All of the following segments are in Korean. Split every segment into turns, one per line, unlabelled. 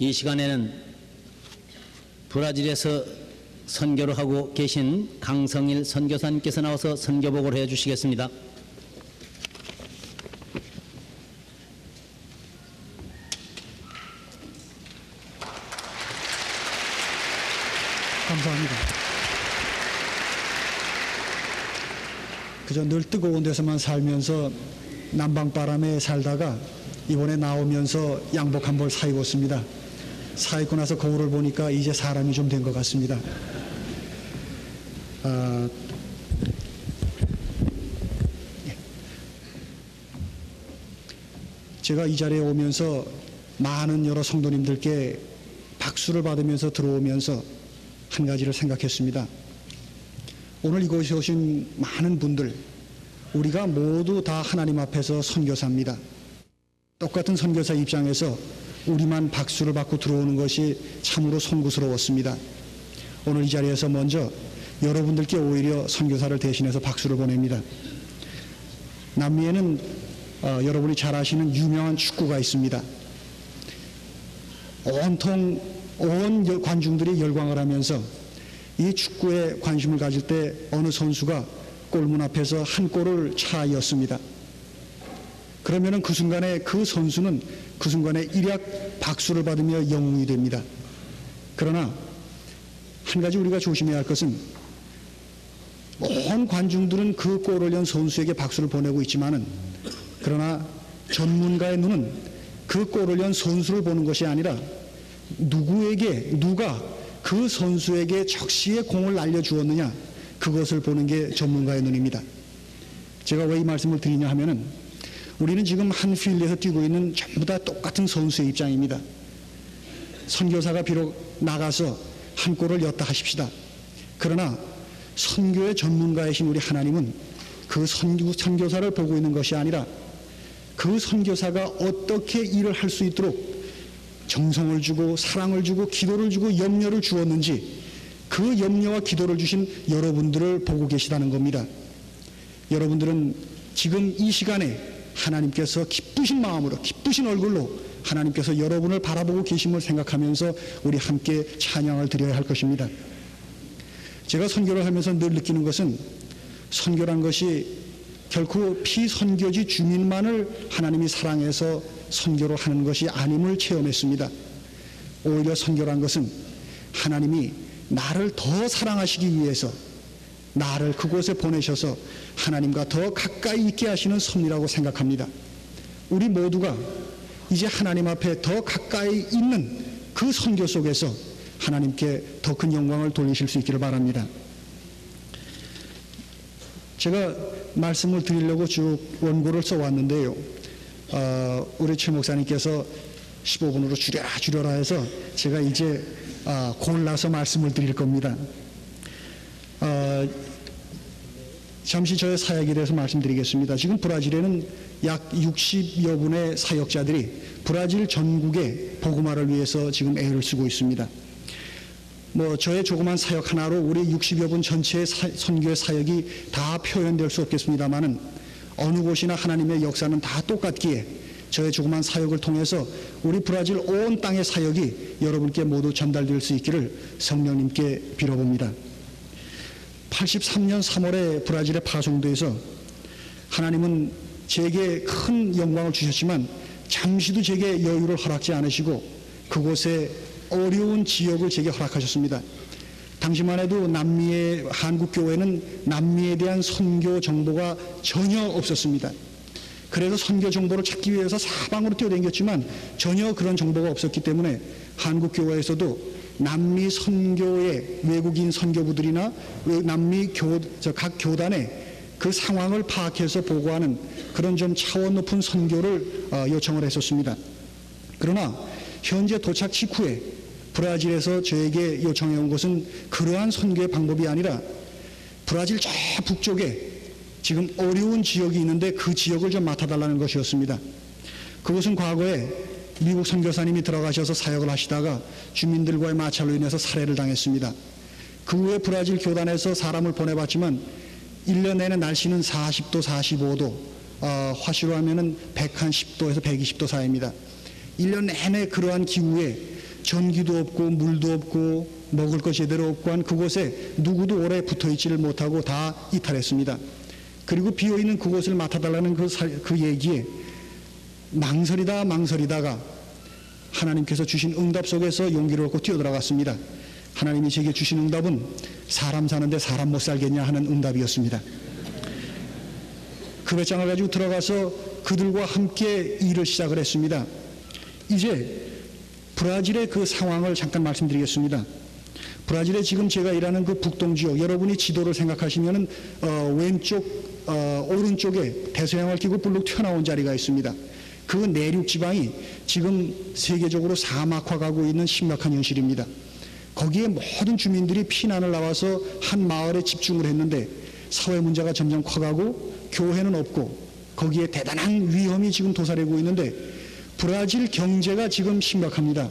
이 시간에는 브라질에서 선교를 하고 계신 강성일 선교사님께서 나와서 선교복을 해주시겠습니다.
감사합니다. 그저 늘 뜨거운 데서만 살면서 남방바람에 살다가 이번에 나오면서 양복 한 벌 사입었습니다. 사입고 나서 거울을 보니까 이제 사람이 좀 된 것 같습니다. 제가 이 자리에 오면서 많은 여러 성도님들께 박수를 받으면서 들어오면서 한 가지를 생각했습니다. 오늘 이곳에 오신 많은 분들, 우리가 모두 다 하나님 앞에서 선교사입니다. 똑같은 선교사 입장에서 우리만 박수를 받고 들어오는 것이 참으로 송구스러웠습니다. 오늘 이 자리에서 먼저 여러분들께 오히려 선교사를 대신해서 박수를 보냅니다. 남미에는 여러분이 잘 아시는 유명한 축구가 있습니다. 온통 온 관중들이 열광을 하면서 이 축구에 관심을 가질 때 어느 선수가 골문 앞에서 한 골을 차이었습니다. 그러면은 그 순간에 그 선수는 그 순간에 일약 박수를 받으며 영웅이 됩니다. 그러나 한 가지 우리가 조심해야 할 것은 온 관중들은 그 골을 넣은 선수에게 박수를 보내고 있지만은 그러나 전문가의 눈은 그 골을 넣은 선수를 보는 것이 아니라 누가 그 선수에게 적시에 공을 날려주었느냐, 그것을 보는 게 전문가의 눈입니다. 제가 왜 이 말씀을 드리냐 하면은 우리는 지금 한 필드에서 뛰고 있는 전부 다 똑같은 선수의 입장입니다. 선교사가 비록 나가서 한 골을 넣었다 하십시다. 그러나 선교의 전문가이신 우리 하나님은 그 선교사를 보고 있는 것이 아니라 그 선교사가 어떻게 일을 할 수 있도록 정성을 주고 사랑을 주고 기도를 주고 염려를 주었는지 그 염려와 기도를 주신 여러분들을 보고 계시다는 겁니다. 여러분들은 지금 이 시간에 하나님께서 기쁘신 마음으로 기쁘신 얼굴로 하나님께서 여러분을 바라보고 계심을 생각하면서 우리 함께 찬양을 드려야 할 것입니다. 제가 선교를 하면서 늘 느끼는 것은 선교란 것이 결코 피선교지 주민만을 하나님이 사랑해서 선교를 하는 것이 아님을 체험했습니다. 오히려 선교란 것은 하나님이 나를 더 사랑하시기 위해서 나를 그곳에 보내셔서 하나님과 더 가까이 있게 하시는 섭리라고 생각합니다. 우리 모두가 이제 하나님 앞에 더 가까이 있는 그 선교 속에서 하나님께 더 큰 영광을 돌리실 수 있기를 바랍니다. 제가 말씀을 드리려고 쭉 원고를 써왔는데요. 우리 최 목사님께서 15분으로 줄여라 해서 제가 이제 골라서 말씀을 드릴 겁니다. 잠시 저의 사역에 대해서 말씀드리겠습니다. 지금 브라질에는 약 60여 분의 사역자들이 브라질 전국의 복음화를 위해서 지금 애를 쓰고 있습니다. 저의 조그만 사역 하나로 우리 60여 분 전체의 선교의 사역이 다 표현될 수 없겠습니다만은 어느 곳이나 하나님의 역사는 다 똑같기에 저의 조그만 사역을 통해서 우리 브라질 온 땅의 사역이 여러분께 모두 전달될 수 있기를 성령님께 빌어봅니다. 83년 3월에 브라질에 파송돼서 하나님은 제게 큰 영광을 주셨지만 잠시도 제게 여유를 허락지 않으시고 그곳에 어려운 지역을 제게 허락하셨습니다. 당시만 해도 남미의 한국교회는 남미에 대한 선교 정보가 전혀 없었습니다. 그래서 선교 정보를 찾기 위해서 사방으로 뛰어다녔지만 전혀 그런 정보가 없었기 때문에 한국교회에서도 남미 선교의 외국인 선교부들이나 남미 각 교단의 그 상황을 파악해서 보고하는 그런 좀 차원 높은 선교를 요청을 했었습니다. 그러나 현재 도착 직후에 브라질에서 저에게 요청해 온 것은 그러한 선교의 방법이 아니라 브라질 저 북쪽에 지금 어려운 지역이 있는데 그 지역을 좀 맡아달라는 것이었습니다. 그것은 과거에 미국 선교사님이 들어가셔서 사역을 하시다가 주민들과의 마찰로 인해서 살해를 당했습니다. 그 후에 브라질 교단에서 사람을 보내봤지만 1년 내내 날씨는 40도, 45도, 화씨로 하면은 110도에서 120도 사이입니다. 1년 내내 그러한 기후에 전기도 없고 물도 없고 먹을 것 제대로 없고 한 그곳에 누구도 오래 붙어있지를 못하고 다 이탈했습니다. 그리고 비어있는 그곳을 맡아달라는 그 얘기에 망설이다가 하나님께서 주신 응답 속에서 용기를 얻고 뛰어들어갔습니다. 하나님이 제게 주신 응답은 사람 사는데 사람 못 살겠냐 하는 응답이었습니다. 그 배짱을 가지고 들어가서 그들과 함께 일을 시작을 했습니다. 이제 브라질의 그 상황을 잠깐 말씀드리겠습니다. 브라질에 지금 제가 일하는 그 북동 지역, 여러분이 지도를 생각하시면은 왼쪽 오른쪽에 대서양을 끼고 불룩 튀어나온 자리가 있습니다. 그 내륙 지방이 지금 세계적으로 사막화가고 있는 심각한 현실입니다. 거기에 모든 주민들이 피난을 나와서 한 마을에 집중을 했는데 사회 문제가 점점 커가고 교회는 없고 거기에 대단한 위험이 지금 도사리고 있는데 브라질 경제가 지금 심각합니다.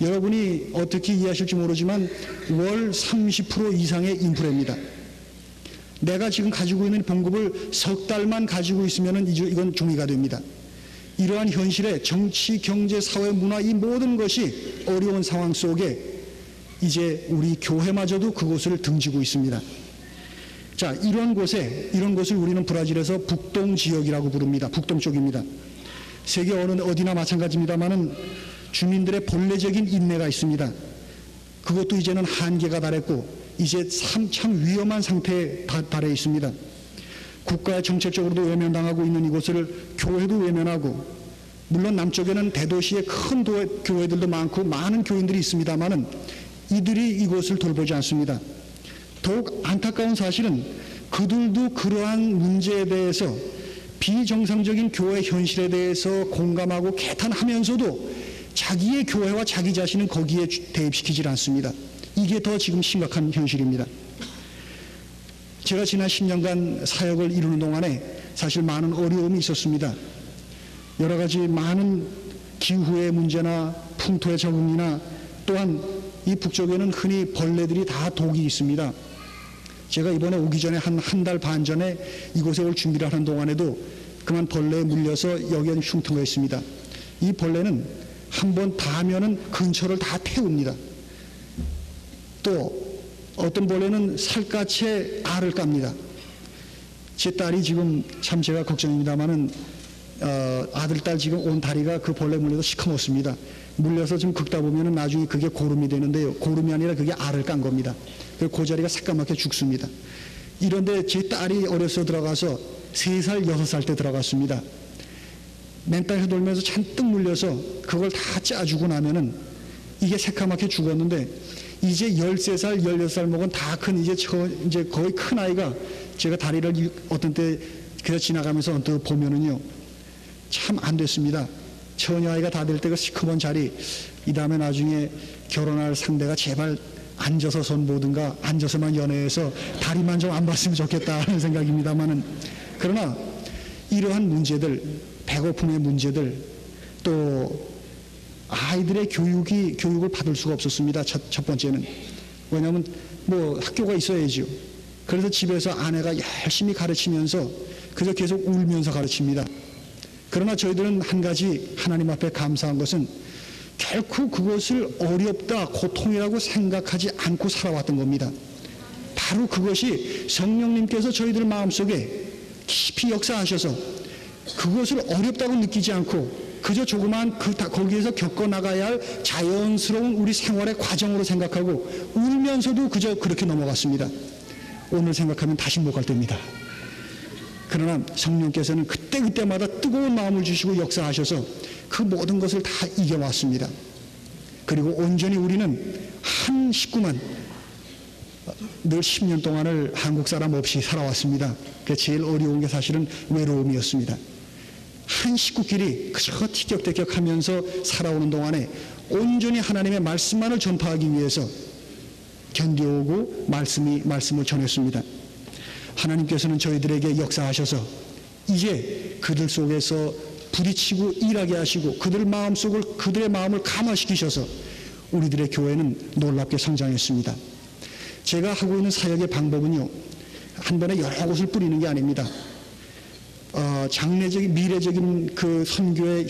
여러분이 어떻게 이해하실지 모르지만 월 30% 이상의 인플레입니다. 내가 지금 가지고 있는 봉급을 석 달만 가지고 있으면 이건 종이가 됩니다. 이러한 현실에 정치, 경제, 사회, 문화 이 모든 것이 어려운 상황 속에 이제 우리 교회마저도 그곳을 등지고 있습니다. 자, 이런 곳을 우리는 브라질에서 북동 지역이라고 부릅니다. 북동 쪽입니다. 세계 어디나 마찬가지입니다만은 주민들의 본래적인 인내가 있습니다. 그것도 이제는 한계가 달했고 이제 참 위험한 상태에 달해 있습니다. 국가의 정책적으로도 외면당하고 있는 이곳을 교회도 외면하고, 물론 남쪽에는 대도시의 큰 교회들도 많고 많은 교인들이 있습니다만은 이들이 이곳을 돌보지 않습니다. 더욱 안타까운 사실은 그들도 그러한 문제에 대해서 비정상적인 교회 현실에 대해서 공감하고 개탄하면서도 자기의 교회와 자기 자신은 거기에 대입시키질 않습니다. 이게 더 지금 심각한 현실입니다. 제가 지난 10년간 사역을 이루는 동안에 사실 많은 어려움이 있었습니다. 여러 가지 많은 기후의 문제나 풍토의 적응이나 또한 이 북쪽에는 흔히 벌레들이 다 독이 있습니다. 제가 이번에 오기 전에 한 달 반 전에 이곳에 올 준비를 하는 동안에도 그만 벌레에 물려서 여기에 흉터가 있습니다. 이 벌레는 한번 닿으면은 근처를 다 태웁니다. 또 어떤 벌레는 살갗에 알을 깝니다. 제 딸이 지금 참 제가 걱정입니다만은 아들, 딸 지금 온 다리가 그 벌레 물려서 시커멓습니다. 물려서 좀 긁다 보면은 나중에 그게 고름이 되는데요. 고름이 아니라 그게 알을 깐 겁니다. 그 자리가 새까맣게 죽습니다. 이런데 제 딸이 어려서 들어가서 3살, 6살 때 들어갔습니다. 맨땅에서 돌면서 잔뜩 물려서 그걸 다 짜주고 나면은 이게 새까맣게 죽었는데 이제 13살, 16살 먹은 다 큰 이제 거의 큰 아이가 제가 다리를 어떤 때 그냥 지나가면서 언뜻 보면은요 참 안 됐습니다. 처녀 아이가 다 될 때가 시커먼 자리, 이 다음에 나중에 결혼할 상대가 제발 앉아서 선보든가 앉아서만 연애해서 다리만 좀 안 봤으면 좋겠다 하는 생각입니다만은, 그러나 이러한 문제들, 배고픔의 문제들, 또 아이들의 교육을 받을 수가 없었습니다. 첫 번째는. 왜냐하면 뭐 학교가 있어야죠. 그래서 집에서 아내가 열심히 가르치면서 그저 계속 울면서 가르칩니다. 그러나 저희들은 한 가지 하나님 앞에 감사한 것은 결코 그것을 어렵다, 고통이라고 생각하지 않고 살아왔던 겁니다. 바로 그것이 성령님께서 저희들 마음속에 깊이 역사하셔서 그것을 어렵다고 느끼지 않고 그저 조그마한 거기에서 겪어나가야 할 자연스러운 우리 생활의 과정으로 생각하고 울면서도 그저 그렇게 넘어갔습니다. 오늘 생각하면 다시 못 갈 때입니다. 그러나 성령께서는 그때마다 뜨거운 마음을 주시고 역사하셔서 그 모든 것을 다 이겨왔습니다. 그리고 온전히 우리는 한 식구만 늘 10년 동안을 한국 사람 없이 살아왔습니다. 그 제일 어려운 게 사실은 외로움이었습니다. 한 식구끼리 그저 티격태격하면서 살아오는 동안에 온전히 하나님의 말씀만을 전파하기 위해서 견뎌오고 말씀을 전했습니다. 하나님께서는 저희들에게 역사하셔서 이제 그들 속에서 부딪히고 일하게 하시고 그들의 마음을 감화시키셔서 우리들의 교회는 놀랍게 성장했습니다. 제가 하고 있는 사역의 방법은요, 한 번에 여러 곳을 뿌리는 게 아닙니다. 장래적인 미래적인 그 선교의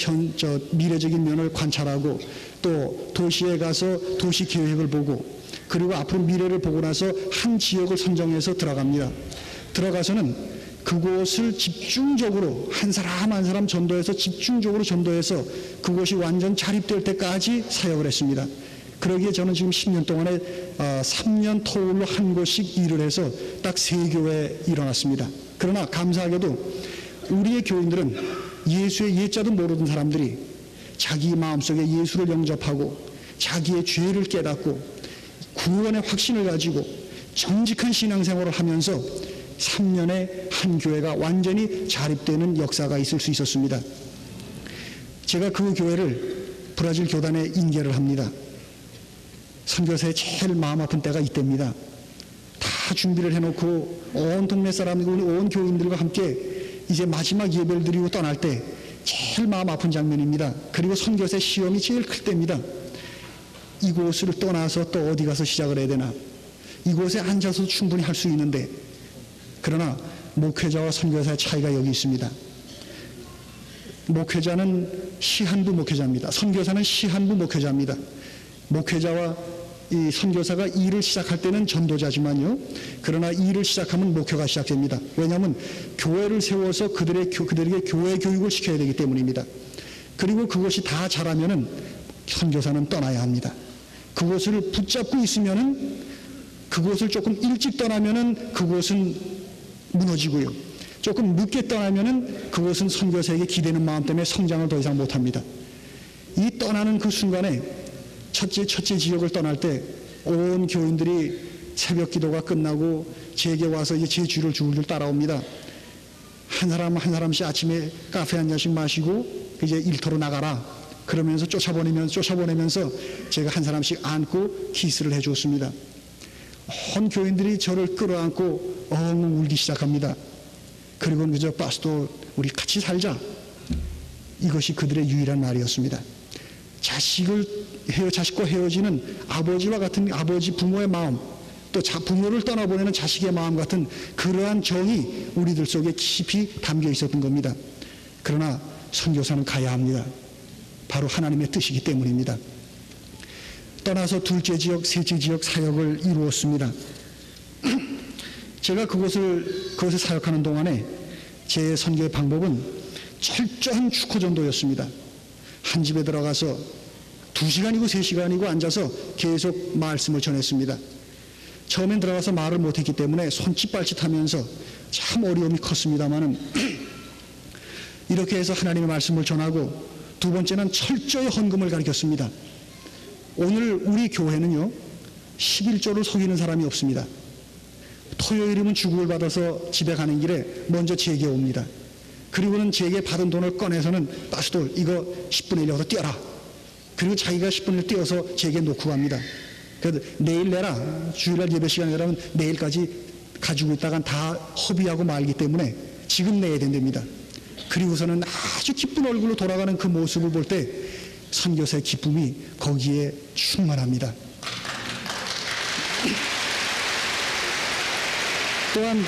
미래적인 면을 관찰하고 또 도시에 가서 도시 계획을 보고 그리고 앞으로 미래를 보고 나서 한 지역을 선정해서 들어갑니다. 들어가서는 그곳을 집중적으로 한 사람 한 사람 전도해서 집중적으로 전도해서 그곳이 완전 자립될 때까지 사역을 했습니다. 그러기에 저는 지금 10년 동안에 3년 토울로 한 곳씩 일을 해서 딱 3교회 일어났습니다. 그러나 감사하게도 우리의 교인들은 예수의 예자도 모르는 사람들이 자기 마음속에 예수를 영접하고 자기의 죄를 깨닫고 구원의 확신을 가지고 정직한 신앙생활을 하면서 3년에 한 교회가 완전히 자립되는 역사가 있을 수 있었습니다. 제가 그 교회를 브라질 교단에 인계를 합니다. 선교사에 제일 마음 아픈 때가 이때입니다. 다 준비를 해놓고 온 동네 사람들, 온 교인들과 함께 이제 마지막 예배를 드리고 떠날 때 제일 마음 아픈 장면입니다. 그리고 선교사의 시험이 제일 클 때입니다. 이곳을 떠나서 또 어디 가서 시작을 해야 되나. 이곳에 앉아서 충분히 할 수 있는데 그러나 목회자와 선교사의 차이가 여기 있습니다. 목회자는 시한부 목회자입니다. 선교사는 시한부 목회자입니다. 목회자와 이 선교사가 일을 시작할 때는 전도자지만요. 그러나 일을 시작하면 목회가 시작됩니다. 왜냐하면 교회를 세워서 그들에게 교회 교육을 시켜야 되기 때문입니다. 그리고 그것이 다 자라면은 선교사는 떠나야 합니다. 그것을 붙잡고 있으면은 그곳을 조금 일찍 떠나면은 그곳은 무너지고요. 조금 늦게 떠나면은 그것은 선교사에게 기대는 마음 때문에 성장을 더 이상 못합니다. 이 떠나는 그 순간에 첫째 지역을 떠날 때 온 교인들이 새벽 기도가 끝나고 제게 와서 이제 제 주를 줄줄 따라옵니다. 한 사람 한 사람씩 아침에 카페 한 잔씩 마시고 이제 일터로 나가라. 그러면서 쫓아보내면서 제가 한 사람씩 안고 키스를 해줬습니다. 온 교인들이 저를 끌어안고 엉엉 울기 시작합니다. 그리고는 그저 파스토 우리 같이 살자. 이것이 그들의 유일한 말이었습니다. 자식과 헤어지는 아버지와 같은 아버지 부모의 마음, 또 부모를 떠나보내는 자식의 마음 같은 그러한 정이 우리들 속에 깊이 담겨 있었던 겁니다. 그러나 선교사는 가야 합니다. 바로 하나님의 뜻이기 때문입니다. 떠나서 둘째 지역, 셋째 지역 사역을 이루었습니다. 제가 그것을 사역하는 동안에 제 선교의 방법은 철저한 축구전도였습니다. 한 집에 들어가서 2시간이고 3시간이고 앉아서 계속 말씀을 전했습니다. 처음엔 들어가서 말을 못했기 때문에 손짓발짓하면서 참 어려움이 컸습니다마는 이렇게 해서 하나님의 말씀을 전하고 두 번째는 철저히 헌금을 가르쳤습니다. 오늘 우리 교회는요 11조를 속이는 사람이 없습니다. 토요일이면 주국을 받아서 집에 가는 길에 먼저 제게 옵니다. 그리고는 제게 받은 돈을 꺼내서는 파스tor 이거 10분의 1 여기서 띄어라. 그리고 자기가 10분의 1 띄어서 제게 놓고 갑니다. 그래서 내일 내라. 주일날 예배 시간에 내라면 내일까지 가지고 있다간 다 허비하고 말기 때문에 지금 내야 된답니다. 그리고서는 아주 기쁜 얼굴로 돌아가는 그 모습을 볼 때 선교사의 기쁨이 거기에 충만합니다. 또한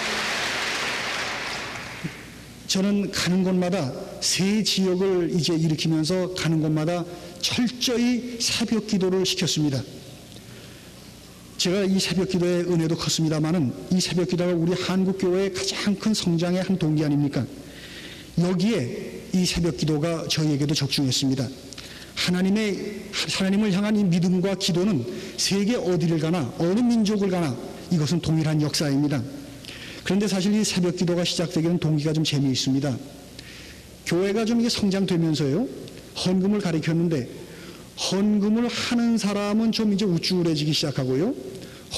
저는 가는 곳마다 새 지역을 이제 일으키면서 가는 곳마다 철저히 새벽 기도를 시켰습니다. 제가 이 새벽 기도의 은혜도 컸습니다만은 이 새벽 기도가 우리 한국교회의 가장 큰 성장의 한 동기 아닙니까? 여기에 이 새벽 기도가 저희에게도 적중했습니다. 하나님을 향한 이 믿음과 기도는 세계 어디를 가나 어느 민족을 가나 이것은 동일한 역사입니다. 그런데 사실 이 새벽 기도가 시작되기는 동기가 좀 재미있습니다. 교회가 좀 이게 성장되면서요 헌금을 가리켰는데 헌금을 하는 사람은 좀 이제 우쭐해지기 시작하고요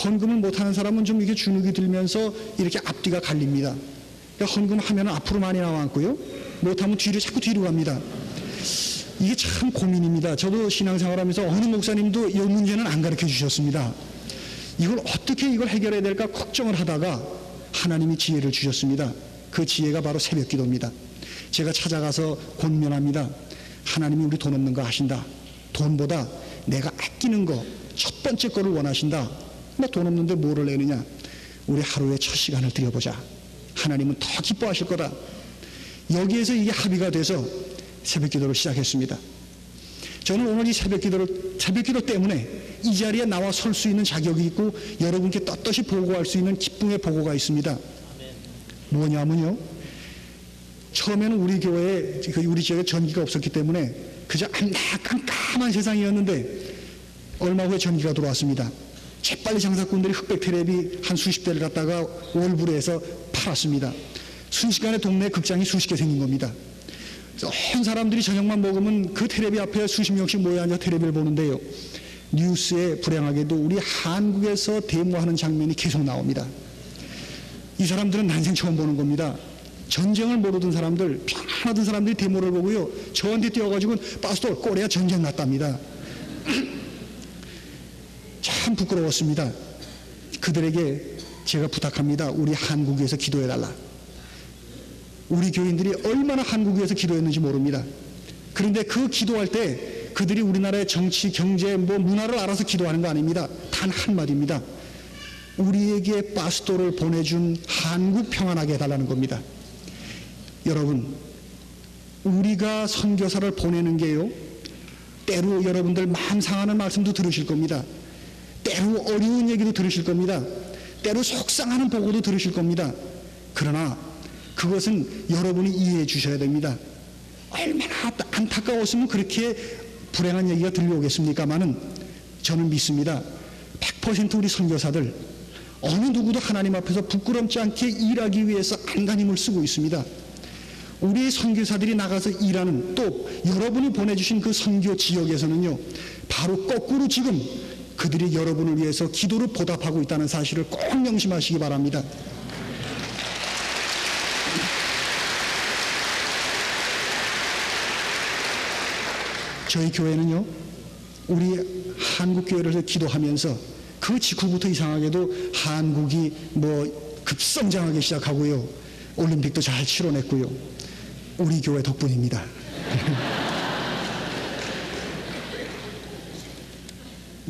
헌금을 못하는 사람은 좀 이렇게 주눅이 들면서 이렇게 앞뒤가 갈립니다. 그러니까 헌금하면 앞으로 많이 나왔고요 못하면 자꾸 뒤로 갑니다. 이게 참 고민입니다. 저도 신앙생활하면서 어느 목사님도 이 문제는 안 가르쳐 주셨습니다. 이걸 어떻게 해결해야 될까 걱정을 하다가 하나님이 지혜를 주셨습니다. 그 지혜가 바로 새벽 기도입니다. 제가 찾아가서 권면합니다. 하나님이 우리 돈 없는 거 아신다. 돈보다 내가 아끼는 거 첫 번째 거를 원하신다. 나 돈 없는데 뭐를 내느냐. 우리 하루에 첫 시간을 드려보자. 하나님은 더 기뻐하실 거다. 여기에서 이게 합의가 돼서 새벽기도를 시작했습니다. 저는 오늘 이 새벽기도 때문에 이 자리에 나와 설 수 있는 자격이 있고 여러분께 떳떳이 보고할 수 있는 기쁨의 보고가 있습니다. 뭐냐면요, 처음에는 우리 교회에, 우리 지역에 전기가 없었기 때문에 그저 깜깜한 세상이었는데 얼마 후에 전기가 들어왔습니다. 재빨리 장사꾼들이 흑백 테레비 한 수십 대를 갖다가 월불에서 팔았습니다. 순식간에 동네에 극장이 수십 개 생긴 겁니다. 온 사람들이 저녁만 먹으면 그 테레비 앞에 수십 명씩 모여 앉아 테레비를 보는데요, 뉴스에 불행하게도 우리 한국에서 데모하는 장면이 계속 나옵니다. 이 사람들은 난생 처음 보는 겁니다. 전쟁을 모르던 사람들, 평안하던 사람들이 데모를 보고요, 저한테 뛰어가지고 파스토 꼬리가 전쟁 났답니다. 참 부끄러웠습니다. 그들에게 제가 부탁합니다. 우리 한국에서 기도해달라. 우리 교인들이 얼마나 한국에서 기도했는지 모릅니다. 그런데 그 기도할 때 그들이 우리나라의 정치, 경제, 문화를 알아서 기도하는 거 아닙니다. 단 한마디입니다. 우리에게 파스토를 보내준 한국 평안하게 해달라는 겁니다. 여러분, 우리가 선교사를 보내는 게요, 때로 여러분들 마음 상하는 말씀도 들으실 겁니다. 때로 어려운 얘기도 들으실 겁니다. 때로 속상하는 보고도 들으실 겁니다. 그러나 그것은 여러분이 이해해 주셔야 됩니다. 얼마나 안타까웠으면 그렇게 불행한 얘기가 들려오겠습니까마는 저는 믿습니다. 100% 우리 선교사들 어느 누구도 하나님 앞에서 부끄럽지 않게 일하기 위해서 안간힘을 쓰고 있습니다. 우리 선교사들이 나가서 일하는, 또 여러분이 보내주신 그 선교 지역에서는요, 바로 거꾸로 지금 그들이 여러분을 위해서 기도를 보답하고 있다는 사실을 꼭 명심하시기 바랍니다. 저희 교회는요, 우리 한국교회를 기도하면서 그 직후부터 이상하게도 한국이 급성장하기 시작하고요, 올림픽도 잘 치러냈고요. 우리 교회 덕분입니다.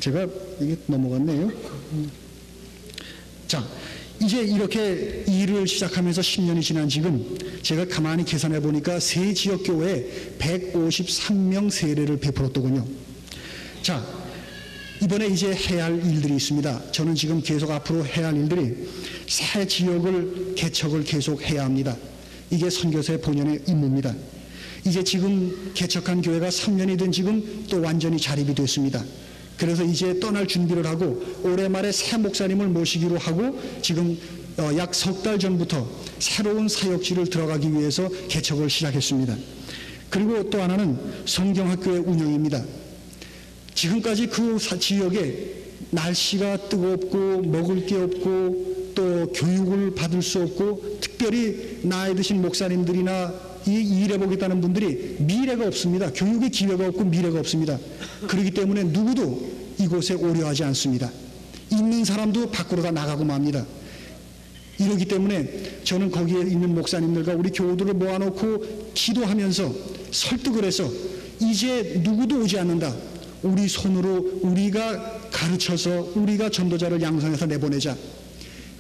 제가 이게 넘어갔네요. 자, 이제 이렇게 일을 시작하면서 10년이 지난 지금 제가 가만히 계산해 보니까 세 지역 교회에 153명 세례를 베풀었더군요. 자, 이번에 이제 해야 할 일들이 있습니다. 저는 지금 계속 앞으로 해야 할 일들이 새 지역을 개척을 계속 해야 합니다. 이게 선교사의 본연의 임무입니다. 이제 지금 개척한 교회가 3년이 된 지금 또 완전히 자립이 됐습니다. 그래서 이제 떠날 준비를 하고 올해 말에 새 목사님을 모시기로 하고 지금 약 석 달 전부터 새로운 사역지를 들어가기 위해서 개척을 시작했습니다. 그리고 또 하나는 성경학교의 운영입니다. 지금까지 그 지역에 날씨가 뜨겁고 먹을 게 없고 또 교육을 받을 수 없고 특별히 나이 드신 목사님들이나 이 일해보겠다는 분들이 미래가 없습니다. 교육의 기회가 없고 미래가 없습니다. 그렇기 때문에 누구도 이곳에 오려 하지 않습니다. 있는 사람도 밖으로 다 나가고 맙니다. 이러기 때문에 저는 거기에 있는 목사님들과 우리 교우들을 모아놓고 기도하면서 설득을 해서 이제 누구도 오지 않는다. 우리 손으로 우리가 가르쳐서 우리가 전도자를 양성해서 내보내자.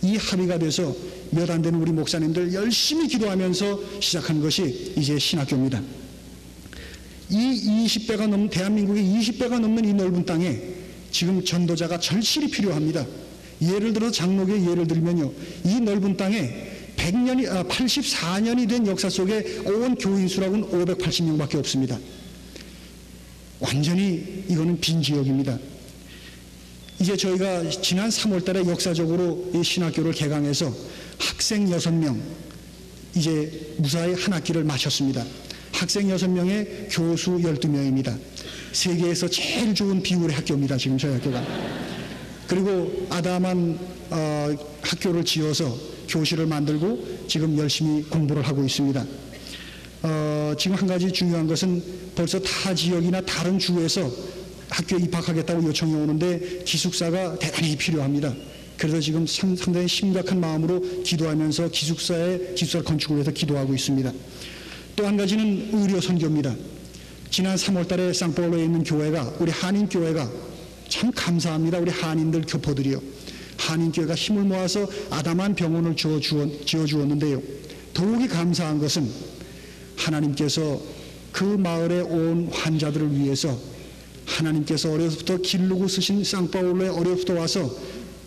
이 합의가 돼서 몇 안 되는 우리 목사님들 열심히 기도하면서 시작한 것이 이제 신학교입니다. 이 20배가 넘는, 대한민국의 20배가 넘는 이 넓은 땅에 지금 전도자가 절실히 필요합니다. 예를 들어 장로교의 예를 들면요, 이 넓은 땅에 84년이 된 역사 속에 온 교인 수라고는 580명밖에 없습니다. 완전히 이거는 빈 지역입니다. 이제 저희가 지난 3월 달에 역사적으로 이 신학교를 개강해서 학생 6명, 이제 무사히 한 학기를 마쳤습니다. 학생 6명에 교수 12명입니다. 세계에서 제일 좋은 비율의 학교입니다. 지금 저희 학교가. 그리고 아담한 학교를 지어서 교실을 만들고 지금 열심히 공부를 하고 있습니다. 지금 한 가지 중요한 것은 벌써 타 지역이나 다른 주에서 학교에 입학하겠다고 요청이 오는데 기숙사가 대단히 필요합니다. 그래서 지금 상당히 심각한 마음으로 기도하면서 기숙사를 건축을 위해서 기도하고 있습니다. 또 한 가지는 의료 선교입니다. 지난 3월 달에 상파울로에 있는 교회가, 우리 한인교회가, 참 감사합니다. 우리 한인들 교포들이요. 한인교회가 힘을 모아서 아담한 병원을 지어주었는데요. 더욱이 감사한 것은 하나님께서 그 마을에 온 환자들을 위해서 하나님께서 어려서부터 기르고 쓰신 상파울로에 어려서부터 와서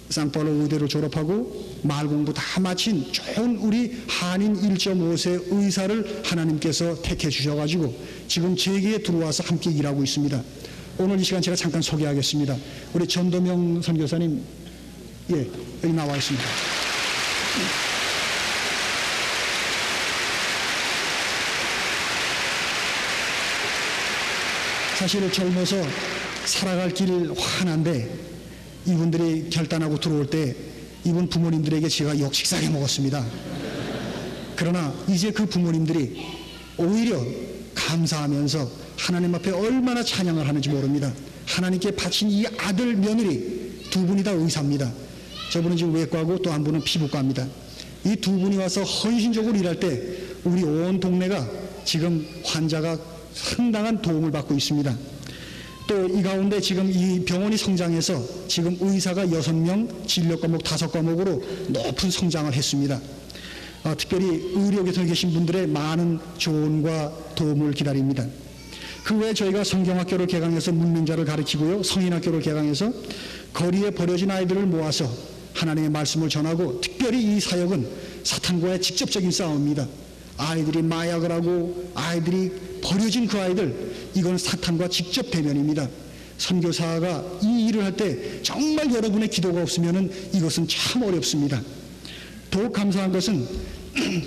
상파울로 의대를 졸업하고 말 공부 다 마친 좋은 우리 한인 1.5세 의사를 하나님께서 택해 주셔가지고 지금 제게에 들어와서 함께 일하고 있습니다. 오늘 이 시간 제가 잠깐 소개하겠습니다. 우리 전도명 선교사님, 예, 여기 나와 있습니다. 사실 젊어서 살아갈 길 환한데 이분들이 결단하고 들어올 때 이분 부모님들에게 제가 역식사게 먹었습니다. 그러나 이제 그 부모님들이 오히려 감사하면서 하나님 앞에 얼마나 찬양을 하는지 모릅니다. 하나님께 바친 이 아들 며느리 두 분이 다 의사입니다. 저분은 지금 외과고 또 한 분은 피부과입니다. 이 두 분이 와서 헌신적으로 일할 때 우리 온 동네가 지금 환자가 상당한 도움을 받고 있습니다. 또 이 가운데 지금 이 병원이 성장해서 지금 의사가 6명, 진료 과목 5과목으로 높은 성장을 했습니다. 특별히 의료계통에 계신 분들의 많은 조언과 도움을 기다립니다. 그 외에 저희가 성경학교를 개강해서 문맹자를 가르치고요, 성인학교를 개강해서 거리에 버려진 아이들을 모아서 하나님의 말씀을 전하고, 특별히 이 사역은 사탄과의 직접적인 싸움입니다. 아이들이 마약을 하고 아이들이 버려진 그 아이들, 이건 사탄과 직접 대면입니다. 선교사가 이 일을 할 때 정말 여러분의 기도가 없으면 이것은 참 어렵습니다. 더욱 감사한 것은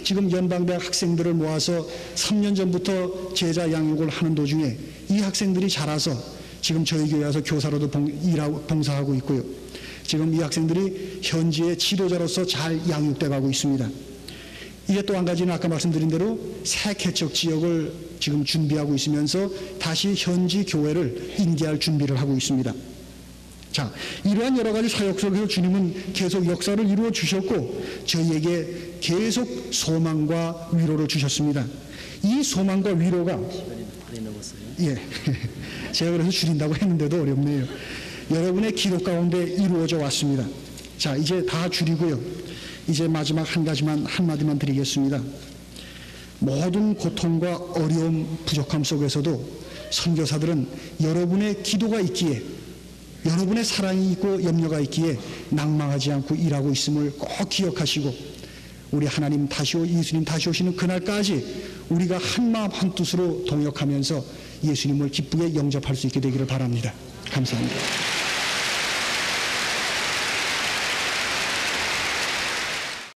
지금 연방대학 학생들을 모아서 3년 전부터 제자 양육을 하는 도중에 이 학생들이 자라서 지금 저희 교회 와서 교사로도 봉사하고 있고요. 지금 이 학생들이 현지의 지도자로서 잘 양육돼 가고 있습니다. 이게 또 한 가지는 아까 말씀드린 대로 새 개척 지역을 지금 준비하고 있으면서 다시 현지 교회를 인계할 준비를 하고 있습니다. 자, 이러한 여러 가지 사역 속에서 주님은 계속 역사를 이루어 주셨고 저희에게 계속 소망과 위로를 주셨습니다. 이 소망과 위로가, 예, 제가 그래서 줄인다고 했는데도 어렵네요. 여러분의 기도 가운데 이루어져 왔습니다. 자, 이제 다 줄이고요. 이제 마지막 한 가지만, 한마디만 드리겠습니다. 모든 고통과 어려움, 부족함 속에서도 선교사들은 여러분의 기도가 있기에, 여러분의 사랑이 있고 염려가 있기에 낭망하지 않고 일하고 있음을 꼭 기억하시고, 우리 하나님 예수님 다시 오시는 그날까지 우리가 한마음 한뜻으로 동역하면서 예수님을 기쁘게 영접할 수 있게 되기를 바랍니다. 감사합니다.